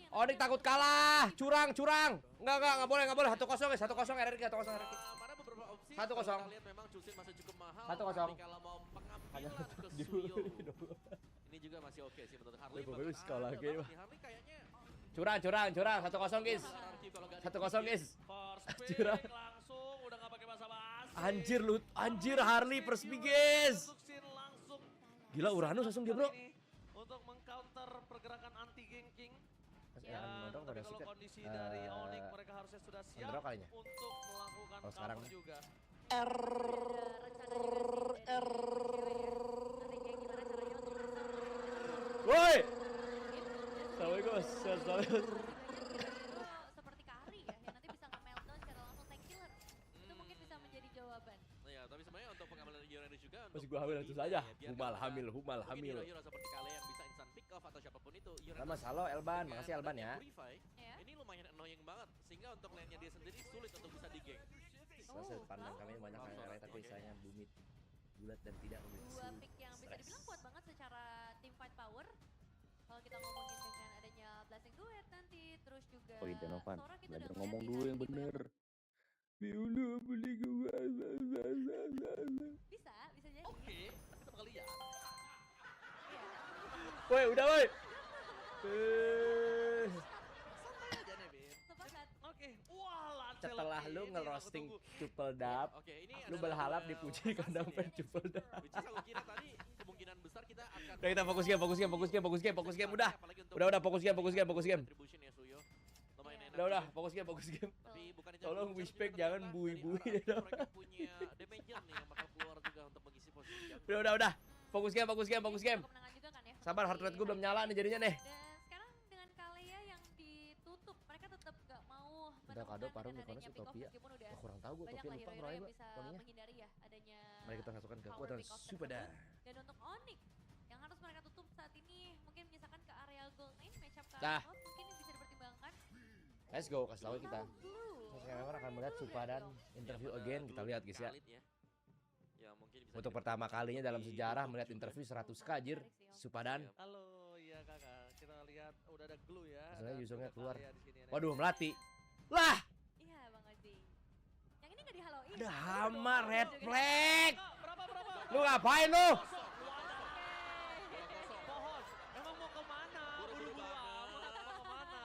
Onyx takut kalah. Curang. Enggak boleh. 1-0 guys. 1-0 RRQ, 1-0 RRQ. Ada beberapa opsi. 1-0. Kita lihat memang Chusin masih cukup mahal. 1-0. Tapi kalau mau pengambilan ke Suyo, ini juga masih oke sih menurut Harley. Bagus sekolah Ada game. banget nih, Harley kayaknya Curang. 1-0 guys. RRQ kalau nggak 1-0 guys. First Curang. pick langsung udah nggak pakai basa-basi. Anjir Harley first pick guys. Untuk Sin langsung. Gila Uranus langsung dia bro. Ini untuk mengcounter pergerakan anti ganking. Mas, Ya, Nodong tapi pada kalau sikat. kondisi dari Onyx mereka harusnya sudah siap Nodong kalinya. untuk melakukan Oh, sekarang. counter juga. Woi. Assalamualaikum Mas. Assalamualaikum. Seperti Kari ya, yang nanti bisa nge-meltdown secara langsung tank killer. Itu mungkin bisa menjadi jawaban. Ya, tapi sebenarnya untuk pengambilan Uranus juga Masih gua hamil itu saja. biar Humal nggak hamil, ada- humal mungkin hamil. hero-hero seperti kalian yang bisa instant pick off atau siapapun itu. Nah, Mas, halo Elban, makasih Elban ya. Purify, Ya. ini lumayan annoying banget sehingga untuk lane-nya dia sendiri sulit untuk bisa di-gank. Sudut pandang kami banyak Langsung. yang tapi sayangnya bumi bulat dan tidak memiliki Dua pick yang bisa dibilang kuat banget secara team fight power. Kalau kita ngomongin dengan adanya Blessing Duet nanti, terus juga Oh iya Novan, Sora kita belajar udah ngomong ngeliat dulu di yang hari ini bener. Bisa jadi. Oke, kita bakal lihat. Iya. Woi, udah woi. Santai aja nih, Bin. Sepakat. Oke, wah Lancelot Setelah lu ini ngerosting yang aku tunggu. Triple Dap, Oke, ini lu adalah berharap dua dipuji assassin kandang ya. fan Triple Dap. Which is aku kira tadi kemungkinan besar kita akan Udah kita fokus game udah. Apalagi untuk Udah fokus game. contribution ya Suyo. Lumayan enak. Udah fokus game. Tapi bukan itu. Tolong Chusin Wishpack juga jangan ternyata bui-bui dari dong. mereka punya damager nih yang bakal keluar juga untuk mengisi posisi yang Udah. Fokus game. Kemenangan juga kan ya. Sabar, heart rate gue belum nyala nih jadinya nih. Dan sekarang dengan Kalea yang ditutup, mereka tetap gak mau Udah kado menemukan paruh dengan Nikolas adanya pick off Utopia. meskipun udah Wah, kurang tahu gue banyak Utopia lah lupa hero-hero yang berapa bisa poninya. menghindari ya adanya Mari kita masukkan power kekuatan pick off Super tersebut. Dah. Dan untuk Onyx yang harus mereka tutup saat ini mungkin menyisakan ke area gold lane matchup ke Dah. Arnold mungkin bisa dipertimbangkan. Let's go, kasih tahu kita. Blue. Sekarang akan melihat Supadan interview again, kita lihat guys ya. Khalid ya mungkin bisa Untuk jadi pertama pertimbangan kalinya dalam di sejarah YouTube melihat juga. interview 100k anjir. Supadan. Halo, iya kakak. Kita lihat udah ada glue ya. Masalahnya Ada usernya juga keluar. Kalea di sini, ya. Waduh, melati. Lah, Iya Bang Oji. Yang ini gak di Halloween. ada hama red flag. Kak, berapa? Lu ngapain lu? Pohon. Emang mau kemana? Buru-buru amat. Mau kemana?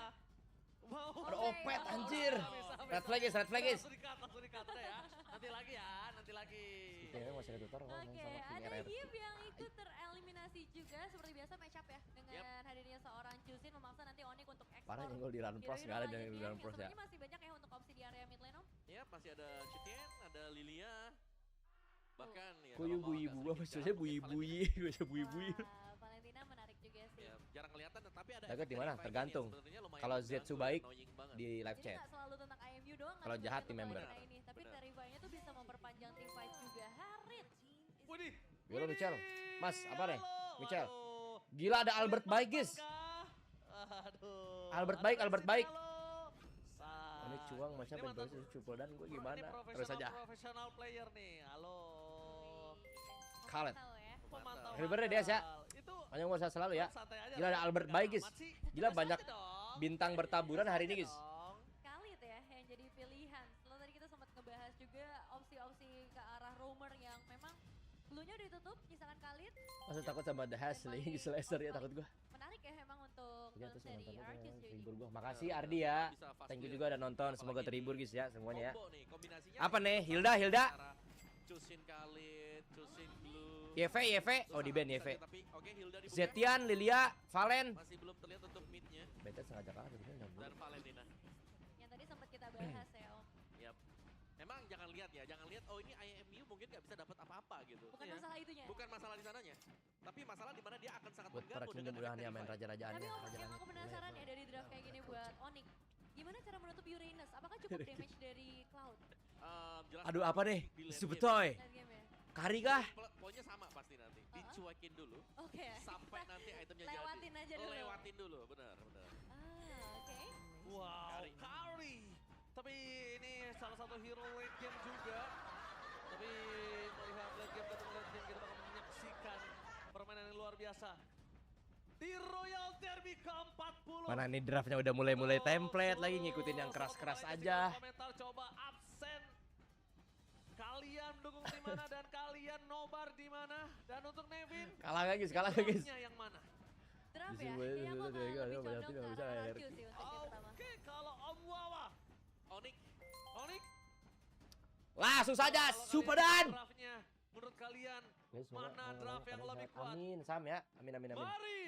Mau. Ada opet anjir. Bisa. Red flag guys. Langsung dikat udah ya. Nanti lagi ya, nanti lagi. Ini masih ada tutor Oke, sama King ada RR. Yip yang ikut tereliminasi juga seperti biasa match up ya dengan hadirnya seorang Chusin memaksa nanti Onyx untuk explore. Parah nyenggol di run pros, nggak ada yang di run pros ya. Sebenarnya masih banyak ya untuk opsi di area mid lane Om. Ya masih ada Chitien, ada Lilia. Bahkan ya Kuyu kalau mau buyi agak buah, sedikit maksudnya jarak, buyi mungkin buyi, Valentina- gue buyi buyi. Wah, Valentina menarik juga sih. Ya, jarang kelihatan tapi ada Dagat efek di mana? dari Tergantung. Viking yang sebenarnya lumayan Kalau mengganggu Zetsu dan baik annoying banget. di live Jadi chat. nggak selalu tentang IMU doang. Kalau jahat tim member. Ini. Tapi Benar. Terrify-nya tuh bisa memperpanjang team fight juga. Harit. Widih. Gila Michel. Mas, apa nih? Halo, Michel. aduh. Gila ada Albert baik guys. Kah? Aduh. Albert baik, Albert baik. Sah. Ini cuang macam Ini mantan- pendosis cupol dan gue Ini gimana? Terus aja. profesional player nih. Halo. Khaled. Tahu ya. Pemantau. Hebat dia, ya. Itu Hanya nggak usah selalu ya. santai aja. Gila ada Albert baik guys. Amat sih. Gila Biasa banyak aja dong. bintang bertaburan hari ini guys. Dong. Khalid ya yang jadi pilihan. Setelah tadi kita sempat ngebahas juga opsi-opsi ke arah roamer yang memang dulunya udah ditutup, misalkan Khalid. Masa takut sama The Hustling Slasher ya takut gue. Menarik ya emang untuk Ya terus dari nonton Arcus jadi. terhibur gue. Makasih Ardi ya. Thank you juga udah nonton. Semoga terhibur guys ya semuanya ya. Combo nih, kombinasinya Apa nih? antara Hilda? Chusin Khalid, Chusin Blue. YV. Oh di band Terus YV. tapi oke Hilda dibuka. Zetian, Lilia, Valen. Masih belum terlihat untuk mid-nya Beta sengaja kalah sebenarnya. dan Valentina. Yang tadi sempat kita bahas ya Om. Yap. Emang jangan lihat ya, jangan lihat oh ini IMU mungkin nggak bisa dapat apa-apa gitu. Bukan Iya. masalah itunya. Bukan masalah di sananya. Tapi masalah di mana dia akan sangat Buat para mengganggu kingdom dengan mudahan efek ya main Terrify. raja-rajaannya. Tapi Om, Raja yang langit. aku penasaran ya dari draft kayak gini buat Onyx. Gimana cara menutup Uranus? Apakah cukup damage dari Cloud? Jelas Aduh apa nih? di late Subetoy. Late game ya? Kari kah? Poinnya sama pasti nanti. Dicuekin dulu Oke. sampai nanti itemnya Lewatin jadi. aja dulu. Lewatin dulu, benar. Oke. Wow, Kari. Kari. Tapi ini salah satu hero late game juga. Tapi melihat late game, kita akan menyaksikan permainan yang luar biasa. di Royal Derby ke-40. Mana nih draftnya udah mulai template lagi, ngikutin yang keras-keras aja. Komentar coba absen. Kalian mendukung di mana dan kalian nobar di mana? Dan untuk Nevin, Kalah guys, kalah guys. nya yang mana? Draft Di ya, sini kayaknya aku ada akan juga, lebih ada condong banyak ke bisa, arah ya. RQ sih untuk game pertama. Oke, kalau Om Wawa, Onyx. Onyx, Langsung saja, kalau Super kalian Dan. draftnya, menurut kalian Guys, semoga mana draft yang lebih kuat? Amin, Sam ya. Amin, amin, amin. Mari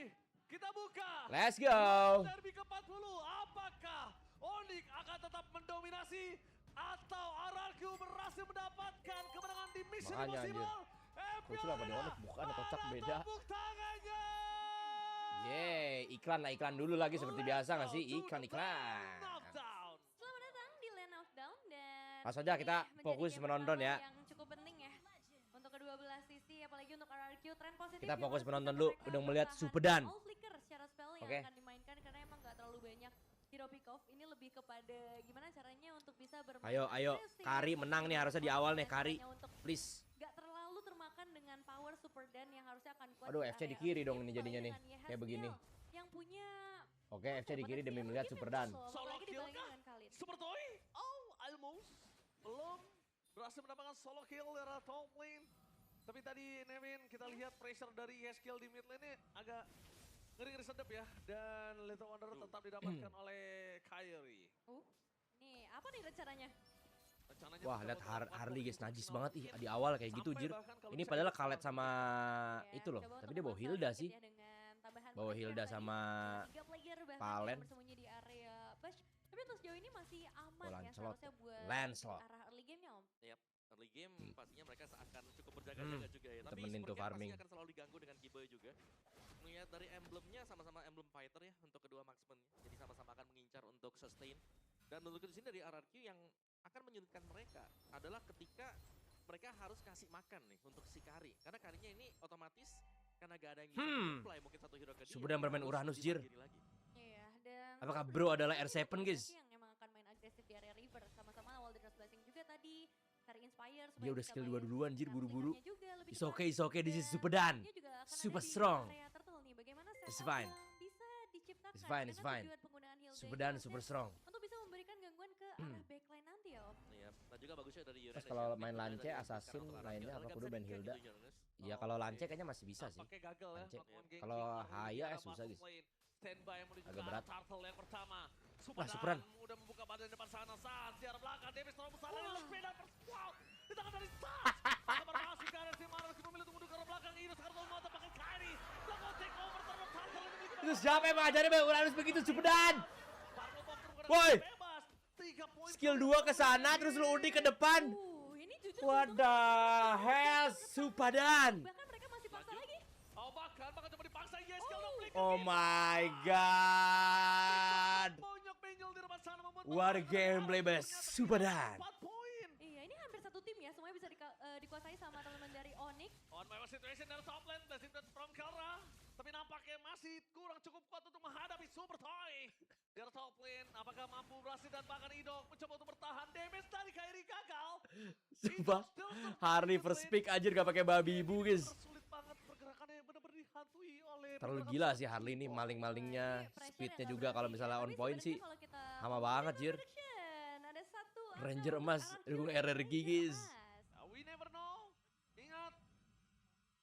kita buka. Let's go. Derby ke-40, apakah Onyx akan tetap mendominasi atau RRQ berhasil mendapatkan kemenangan di Mission Makanya, anjir. Impossible? Kocok apa nih, Onyx? Bukan, kocak beda. Tepuk tangannya. Yeay, iklan lah, iklan dulu lagi seperti biasa nggak sih? Iklan. Knockdown. Selamat datang di Land of Dawn dan Langsung aja kita ini fokus menjadi game menonton pertama ya. Yang cukup penting ya untuk kedua belah sisi, apalagi untuk RRQ tren positif. Kita yang fokus harus menonton bisa dulu, mereka udah melihat pertahankan. Super Dan. All flicker secara spell yang Oke. akan dimainkan karena emang nggak terlalu banyak hero pick off. Ini lebih kepada gimana caranya untuk bisa bermain Ayo, agresif. Kari menang nih harusnya di awal nih, Dan Kari. caranya untuk Please. nggak terlalu termakan dengan power Super Dan yang harusnya akan kuat. Aduh, di FC area di kiri early dong game, ini jadinya apalagi nih, dengan kayak begini. Yehazkiel yang punya Oke, FC di kiri demi melihat Super Dan. Solo apalagi kill dibandingin kah? dengan Khalid. Super Toy? Oh, almost. Belum berhasil mendapatkan solo kill dari top lane. Tapi tadi Nevin kita lihat pressure dari Yehazkiel di mid lane ini agak ngeri-ngeri sedep ya. Dan Little Wanderer tetap didapatkan oleh Kyrie. Nih, apa nih rencananya? Rencananya Wah, bisa lihat melakukan Harley guys, fokus najis maksimal banget ih mungkin. di awal kayak gitu, Sampai Jir. bahkan kalau Ini bisa padahal kita Khaled tonton sama Ya, itu loh, coba tapi untuk dia bawa memanfaatkan Hilda sedikit sih. ya dengan tambahan Bawa pressure Hilda tadi. sama Tiga player bahkan Palen. yang bersembunyi di area push. Tapi untuk sejauh ini masih aman ya Lancelot. seharusnya buat Lancelot. arah early game-nya Om. Early game pastinya mereka akan cukup berjaga-jaga juga ya. Tapi temenin tuh sepertinya farming. pastinya akan selalu diganggu dengan Kiboy juga. Melihat dari emblemnya sama-sama emblem fighter ya untuk kedua marksman. Jadi sama-sama akan mengincar untuk sustain. Dan menurutku di sini dari RRQ yang akan menyulitkan mereka adalah ketika mereka harus kasih makan nih untuk si Kari. Karena Karinya ini otomatis karena gak ada yang bisa supply mungkin satu hero ke dia. Super Dan bermain harus Uranus, Jir. dimandiri lagi. Iya, dan Apakah Super Bro Dan adalah ini R7, guys? yang emang akan main agresif di area river sama-sama awal Dress Blessing juga tadi. Cari inspire supaya Dia udah bisa skill main 2 duluan, Jir, dengan buru-buru. flickernya juga lebih It's cepat. okay, this is Dan Super Dan. dia juga akan Super ada di strong. area turtle nih. Bagaimana It's setup fine. yang bisa diciptakan It's fine, dengan it's fine. tujuan penggunaan Hilda Super ini Dan harusnya super strong. untuk bisa memberikan gangguan ke arah backline nanti ya Om. Iya, dan juga bagusnya dari Uranus. Terus kalau ya, main mid lance, dari Uranus assassin, sekarang untuk lainnya RRQ. apa, Agak kudu bisa main di-gank Hilda. gitu, Uranus. Iya, kalau lance kayaknya masih bisa sih. Pakai gagal ya. Lance. melakukan ganking Kalau arah Haya arah susah, bottom guys. lane. Standby menuju Agak ke arah berat. turtle yang pertama. Wah, Superan. Udah membuka badan depan sana. Saat di arah belakang. Davis terlalu besar. Sepeda wow. Di tangan dari Saat. Maka berhasil ke arah si Maras. Memilih untuk menuju ke arah belakang. Ini sekarang mau mata pakai Kyrie. Lakukan take over terhadap turtle yang memiliki Itu siapa yang mengajarin Bang Uranus begitu, Super Dan? Barlow Bomb terbuka Woi. bebas. 3 poin. Skill 2 ke sana, terus lu undi ke depan. Ini jujur What untung the hell, Super Dan? bahkan mereka masih paksa lagi. Oh bahkan coba dipaksa. Yes, kalau klik. Oh my god. Banyak penjol di depan sana membuat What a Barlow gameplay, ternyata best. Super Dan. 4 poin. Iya, ini hampir satu tim ya, semuanya bisa dikuasai sama teman-teman dari Onyx. On my way situation dari top lane, blessing from Kelra. Tapi nampaknya masih kurang cukup kuat untuk menghadapi Super Toy. Dari top lane, apakah mampu berhasil dan bahkan Idok mencoba untuk bertahan. Damage dari Kyrie gagal. Sumpah, Idok still survive Harley di first lane. pick anjir gak pakai babi ibu, guys. Sulit banget pergerakannya, benar-benar dihantui oleh Terlalu pergerakan gila Super sih Harley ini, Toy. maling-malingnya, Ini pressure speednya yang juga terlalu kalau tinggi misalnya ya. on Tapi point sih. sebenarnya kalau kita Sama ngomongin banget, Jir. prediction, ada satu Ranger atau emas, RRQ dukung yang RRQ, Ranger guys. emas. We never know. Ingat,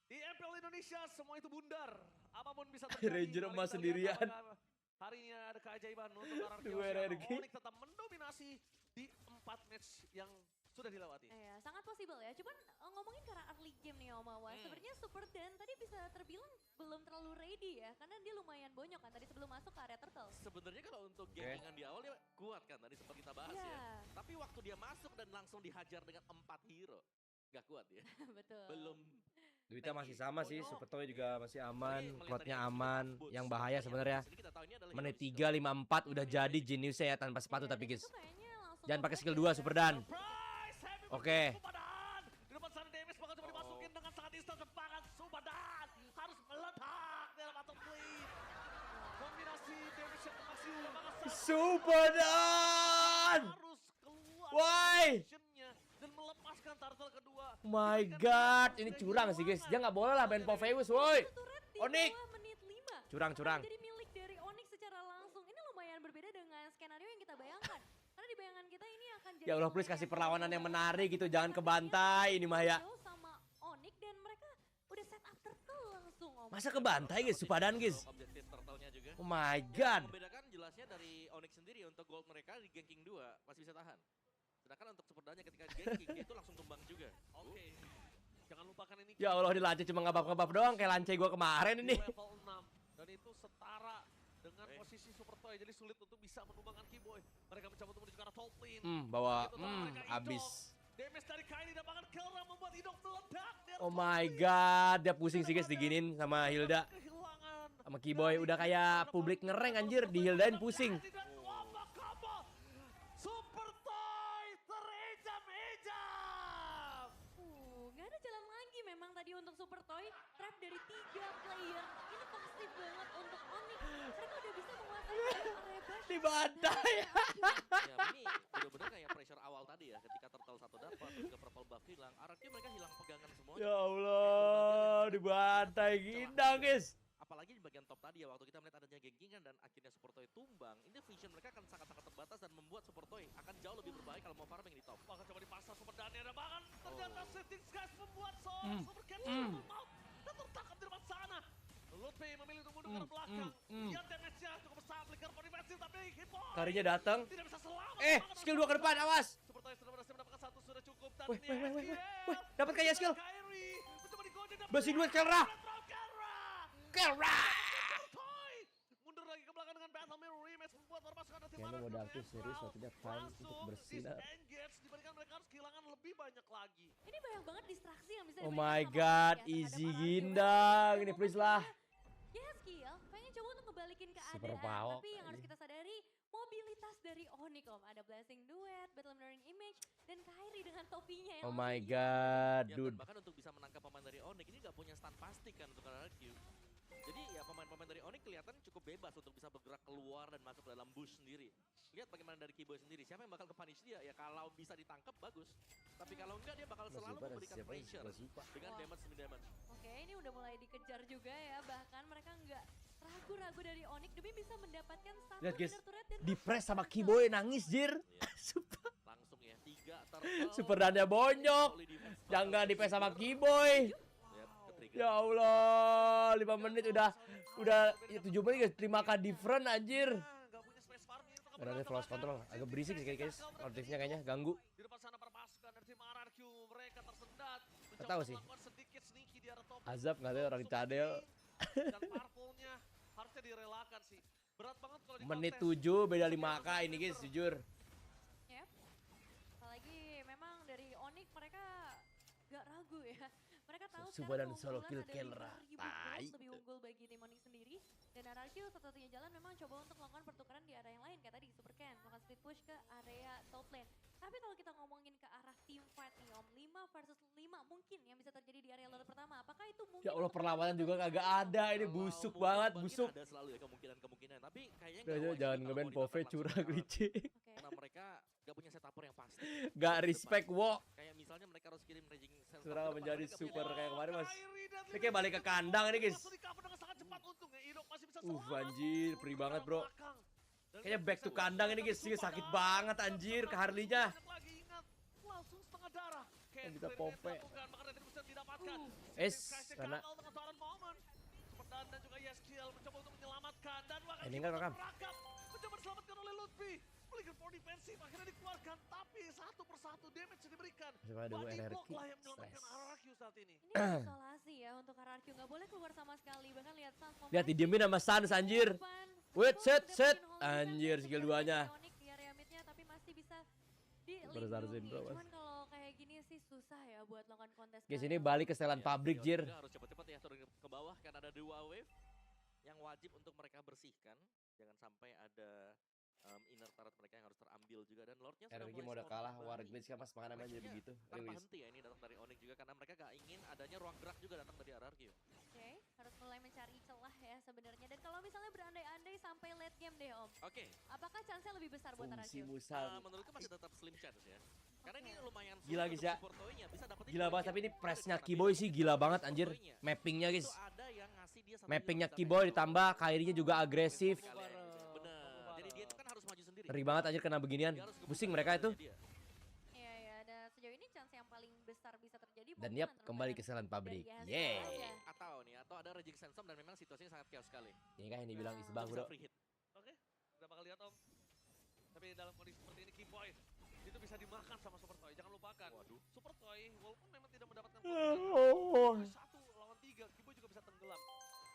di MPL Indonesia semua itu bundar. Apapun bisa terjadi. Ranger Mari emas kita lihat sendirian. apakah harinya ada keajaiban untuk RRQ. Dua RRQ. Onyx tetap mendominasi di 4 match yang sudah dilewati. Iya, sangat possible ya. Cuman ngomongin karena early game nih Om Awas, sebenarnya Super Dan tadi bisa terbilang belum terlalu ready ya, karena dia lumayan bonyok kan tadi sebelum masuk ke area turtle. Sebenarnya kalau untuk gamingan di awal dia kuat kan tadi sempat kita bahas Iya. ya. Tapi waktu dia masuk dan langsung dihajar dengan 4 hero, nggak kuat ya. Betul. Belum. Duitnya masih sama sih, Super Toy juga masih aman, Apalagi melihat plotnya tadi aman. Boots. Yang bahaya Yang sebenarnya di sini kita tahu ini adalah menit hero 3, 5, 4 udah jadi Geniusnya ya tanpa sepatu Iya, tapi dan guys. itu kayaknya langsung Jangan pakai nge-break skill ya. 2 Super Dan. Surprise! Heavy Oke. Supadan! Di depan sana Davis bahkan coba dimasukin dengan sangat instan sepakat. Supadan harus meledak dalam bottom lane. Kombinasi Davis yang masih sangat Super Dan! harus keluar Why? actionnya dan melepaskan turtle kedua. My Diberikan god, waktu ini yang curang sih guys. Dia nggak boleh lah main Poveus, woi. Satu red di Onyx. bawah menit 5. curang. Jadi milik dari Onyx secara langsung. Ini lumayan berbeda dengan skenario yang kita bayangkan. Karena di bayangan kita ini akan jadi Ya Allah, please kasih perlawanan yang menarik gitu, jangan kebantai ini mah ya. sama Onyx dan mereka udah set up turtle langsung, Om. Masa kebantai guys, Supadan guys. Objektif turtle-nya juga. Oh my Yang god. membedakan jelasnya dari Onyx sendiri untuk gold mereka di ganking 2 masih bisa tahan. Sedangkan untuk Superdanya ketika di ganking dia itu langsung tumbang juga. Oke. Jangan lupakan ini. Ya Allah, di lance cuma ngebab-ngebab doang kayak lance gua kemarin Di ini. level 6 dan itu setara dengan posisi Super Toy, jadi sulit untuk bisa menumbangkan Keyboy. Mereka mencoba untuk menuju ke arah top lane. Bawa Begitu tahu mereka habis. Idok. Damage dari Kaini dapatkan Kelra membuat Idok meledak. Dari Oh top my lane. god, dia pusing sih guys diginin sama Hilda. Kehilangan Sama Keyboy udah kayak publik ngereng anjir, dihildain pusing. Super Toy terejam-ejam. Nggak ada jalan lagi memang tadi untuk Super Toy. Trap dari 3 player. Ini toxic banget untuk Onyx. Mereka udah bisa menguasai area bash. Dibantai. Ya ini bener-bener kayak pressure awal tadi ya, ketika turtle 1 dapat, terus ke purple buff hilang, RRQ mereka hilang pegangan semuanya. Ya Allah, dibantai gindang guys. Apalagi di bagian top tadi ya, waktu kita melihat adanya gengkingan dan akhirnya Super Toy tumbang, ini vision mereka akan sangat-sangat terbatas dan membuat Super Toy akan jauh lebih berbahaya kalau mau farming di top. Bahkan coba dipaksa Super Dani ada bahkan ternyata Setting Skies membuat Super Catcher maut dan tertangkap di depan sana. Lutfi memilih untuk mundur ke arah belakang. Lihat damage-nya cukup besar, flicker for defensive tapi Hitboy Karinya datang. tidak bisa selamat. Skill 2 ke depan, awas. Super Toy sudah berhasil mendapatkan 1 sudah cukup dan Wih, ini wih, dapat kayak skill. Kyrie mencoba digoda dan Besi duet Kelra. Kelra. Toy mundur lagi ke belakang dengan Battle Mirror Rematch membuat permasukan tim Kayaknya Arab mode ke aktif serius Emerald. waktunya time untuk Langsung bersinar. disengage dibandingkan mereka harus kehilangan lebih banyak lagi. Ini banyak banget distraksi yang bisa Oh diberikan my sama god, Onyx ya, terhadap easy RRQ. gindang. Ini please lah. Ya skill, pengen coba untuk ngebalikin keadaan. Super power. Tapi yang harus kita sadari, mobilitas dari Onyx Om. Ada Blessing Duet, Battle Mirroring Image, dan Kyrie dengan topinya yang Oh my langsung god, Ya, dude. dan bahkan untuk bisa menangkap pemain dari Onyx ini nggak punya stun pasti kan untuk RRQ. Jadi ya pemain-pemain dari Onyx kelihatan cukup bebas untuk bisa bergerak keluar dan masuk ke dalam bush sendiri. Lihat bagaimana dari Keyboy sendiri, siapa yang bakal ke-punish dia? Ya kalau bisa ditangkap bagus. Tapi kalau enggak dia bakal selalu memberikan pressure dengan Wah. damage demi damage. Oke, ini udah mulai dikejar juga ya. Bahkan mereka nggak ragu-ragu dari Onyx demi bisa mendapatkan satu Lihat, guys. Ender turret dan Di press sama Keyboy nangis jir. Super. Langsung ya, 3 turtle. Super dannya bonyok. Solid defense. Jangan di press sama Keyboy. Ya, ke-trigger. Ya Allah, 5 menit udah 7 menit guys. Terima kasih different anjir. Nggak punya space farming untuk Ada flawless control, agak berisik sih guys. Notifnya kayaknya ganggu. di depan sana permasukan dari tim RRQ mereka tersendat. Nggak tahu sih. Melakukan sedikit sneaky di arah top. Azab nggak tahu orang Super cadel. King dan Purple-nya harusnya direlakan sih. Berat banget kalau di Menit kontes. 7 beda 5k ini guys, jujur. Yep. Apalagi memang dari Onyx mereka gak ragu ya. Mereka tahu Suba dan sekarang solo keunggulan kill ada Kelra. 5.000 Tai. gold, lebih unggul bagi tim Onyx sendiri. Dan RRQ satu-satunya jalan memang coba untuk melakukan pertukaran di area yang lain. Kayak tadi Super Ken melakukan split push ke area top lane. Tapi kalau kita ngomongin ke arah team fight nih Om, 5 versus 5 mungkin yang bisa terjadi di area loader pertama. Apakah itu mungkin? Ya Allah, untuk perlawanan juga kagak ada. Ini Kalau busuk mungkin banget, mungkin busuk. Ada selalu ya kemungkinan-kemungkinan. Tapi kayaknya Udah, nggak wise jangan kalau nge-ban mau dilakukan Pove langsung curang sekarang. glitching. Oke. Karena mereka gak punya setuper yang pasti. Gak respect wo. Kayak misalnya mereka harus kirim raging sense. Surang menjadi super kayak kemarin mas. Kyrie dan Ini kayak balik ke kandang ini guys. langsung di-cover dengan sangat cepat untungnya Idok masih bisa Anjir, perih banget bro. belakang. Dan Kayaknya dia back bisa to kandang ini guys, Super sakit Dani. banget anjir ke Harley-nya. Banyak lagi ingat, langsung setengah darah. Bisa Catherine Pope. yang dilakukan, bahkan Redemption bisa didapatkan. Es, Skystick karena- gagal dengan Baron Moment. Sepertan dan juga Yeskiel mencoba untuk menyelamatkan dan bahkan Ini kan Kiboy rekam. merakap, mencoba diselamatkan oleh Lutfi. Flicker for defensif akhirnya dikeluarkan, tapi satu persatu damage yang diberikan. Masih ada dua Body RRQ, block lah yang menyelamatkan stres. RRQ saat ini. Ini isolasi ya untuk RRQ, nggak boleh keluar sama sekali. Bahkan lihat Sans Lihat didiemin sama Sans anjir. Wait, set. Anjir, skill 2-nya. Di area midnya tapi masih bisa Super Zarzin, dilindungi. bro, mas. Cuman kalau kayak gini sih susah ya buat lakukan kontes. Guys, kali ini balik ke setelan Ya, pabrik Sion jir. juga harus cepat-cepat ya turun ke bawah karena ada 2 wave yang wajib untuk mereka bersihkan. Jangan sampai ada inner turret mereka yang harus terambil juga dan Lordnya sudah RRQ mulai mau udah spawn kalah, kembali. War Glitch kan mas makan namanya Pressure-nya begitu. tanpa Rilis. henti ya ini datang dari Onyx juga karena mereka gak ingin adanya ruang gerak juga datang dari RRQ. Oke, harus mulai mencari celah ya sebenarnya. Dan kalau misalnya berandai-andai sampai late game deh Om, Oke, apakah chance-nya lebih besar buat Fungsi RRQ? musang. menurutku masih tetap slim chance ya. Karena ini lumayan sulit Gila, untuk guys, ya. support Toy-nya, bisa dapetin Gila poin banget, kill. tapi ini Udah pressnya ditambah Kiboy damage sih juga gila dari banget anjir. Toy-nya. Mappingnya guys. Itu ada yang ngasih dia satu Mappingnya hero Kiboy bisa ditambah Kairi-nya juga agresif. Bener. Jadi dia itu kan harus maju sendiri. Ngeri banget anjir kena beginian. Dia harus Pusing ngebuka mereka itu. dia. Iya ya, dan sejauh ini chance yang paling besar bisa terjadi Dan mungkin yap, antara kembali Baran ke selan pabrik. dari Yeay. Yasuo aja. Atau ada Raging Sandstorm dan memang situasinya sangat chaos sekali. Ini kan yang dibilang Itu Isbah bisa bro. free hit. Oke, udah bakal lihat Om. Tapi dalam kondisi seperti ini Kiboy itu bisa dimakan sama Super Toy. Jangan lupakan. Waduh. Super Toy walaupun memang tidak mendapatkan poin, 1 lawan 3 Kiboy juga bisa tenggelam.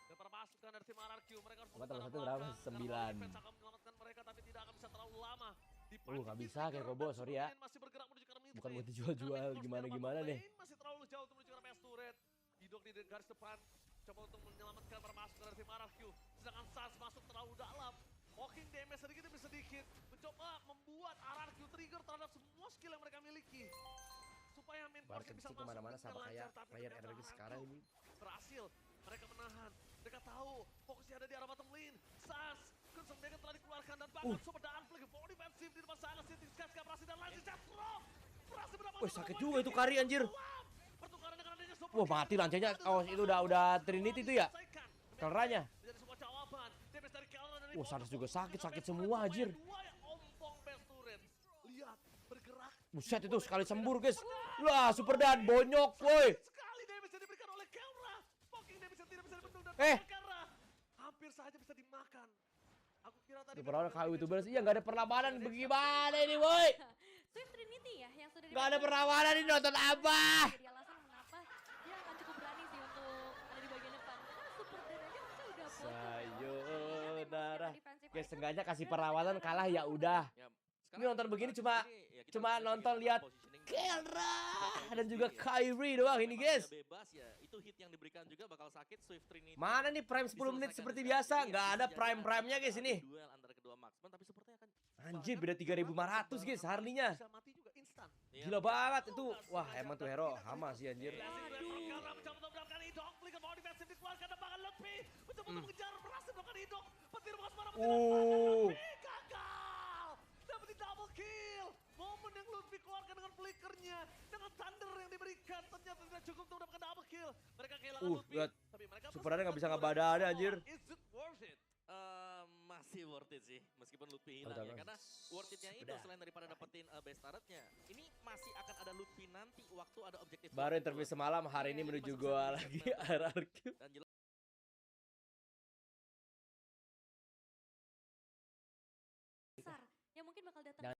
Dan para pasukan dari tim RRQ mereka harus Apa tambah memutar satu berapa? belakang. 9. Karena defense akan menyelamatkan mereka tapi tidak akan bisa terlalu lama. Nggak bisa kayak Robo, sorry ya. Masih bergerak menuju ke arah mid Bukan lane. buat dijual-jual Karena gimana-gimana bottom deh. lane masih terlalu jauh untuk menuju ke arah PS turret. Hidok di garis depan coba untuk menyelamatkan para pasukan dari tim RRQ. Sedangkan Sans masuk terlalu dalam. Walking damage sedikit demi sedikit mencoba membuat RRQ trigger terhadap semua skill yang mereka miliki. Supaya main Baru force bisa kencing masuk kemana-mana dengan sama kayak lancar, tapi player ternyata energi RRQ sekarang ini. berhasil. Mereka menahan. Mereka tahu fokusnya ada di arah bottom lane. Sans, Crimson Dragon telah dikeluarkan dan bahkan super dan flank ball defensif di depan sana. City Skaska berhasil dan langsung shot drop. Berhasil mendapatkan Sakit poin juga itu kill. Kari anjir. Pertukaran dengan adanya super Wah kill. mati lancenya. Awas itu udah Trinity itu ya. Kelranya. Menjadi sebuah jawaban. Damage dari Kelra dari Wah, bawah. Saras juga sakit Best semua, turret, anjir. dua yang ompong best turret. Lihat, bergerak. Buset itu sekali sembur guys. Wah super dan bonyok woi. Sekali damage yang diberikan oleh Kelra. Poking damage yang tidak bisa dibendung dan Eh. Kelra hampir saja bisa dimakan. Aku kira tadi Itu perlawanan KW itu beres. Iya nggak ada perlawanan. Bagaimana ini woi? Swift Trinity ya yang sudah Nggak ada dimainkan. perlawanan ini nonton apa? Jadi alasan mengapa dia akan cukup berani sih untuk ada di bagian depan. Karena super dan aja harusnya udah bocor. Sayonara. Guys, seenggaknya kasih perlawanan kalah ya udah. Ya, Ini nonton begini cuma ya kita cuma harus nonton bagaimana lihat positioning Kelra Toy dan itu juga sendiri ya. Kyrie doang ini Memang guys. dia bebas ya, itu hit yang diberikan juga bakal sakit Swift Trinity. Mana nih prime 10 menit diselesaikan seperti juga. biasa, Jadi nggak ya, ada bisa jadi prime-prime-nya ada guys ini. duel antara kedua marksman tapi sepertinya akan Anjir beda 3.500 guys Harley-nya. bisa mati juga instan. Iya, Gila banget itu. Wah emang tuh hero hama sih anjir. Blessing dari Kelra mencoba untuk mendapatkan hidok. Flicker bawah defensif dikeluarkan dan bahkan Lutfi mencoba untuk mengejar. Berhasil mendapatkan hidok. Petir bukan sembarang Lutfi gagal. Dapetin double kill. Momen yang Lutfi keluarkan dengan flickernya. Dengan thunder yang diberikan. Ternyata tidak cukup untuk mendapatkan double kill. Mereka kehilangan Lutfi. lihat. Tapi mereka Superannya nggak bisa bersempat ngebadanya, untuk anjir. Is it worth it? masih worth it sih meskipun Lutfi hilang Udah, ya Bang. karena worth itnya itu Udah. selain daripada dapetin base turretnya ini masih akan ada Lutfi nanti waktu ada objektif Baru interview semalam hari ini menuju gua lagi RRQ. dan jelas besar yang mungkin bakal datang. Jangan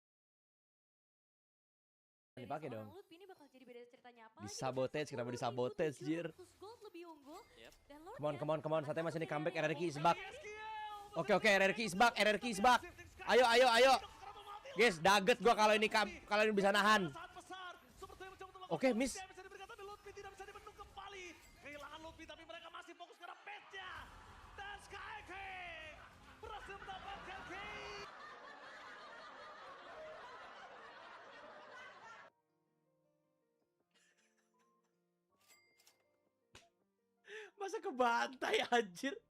dari dipakai seorang dong. Lutfi ini bakal jadi beda ceritanya apa? Disabotage, kenapa disabotage, Jir? Gold lebih unggul. Yep. Dan Lord Come on, Satya masih ini comeback RRQ is back. Skill. Oke RRQ is back, RRQ is back. Ayo. Guys, daget gua kalau ini kalau ini bisa nahan. Sangat besar. Seperti yang mencoba untuk Oke, melakukan miss. damage yang diberikan, tapi Lutfi tidak bisa dibendung kembali. Kehilangan Lutfi, tapi mereka masih fokus ke arah pet-nya. Dan Sky King berhasil mendapatkan kill. Masa kebantai anjir.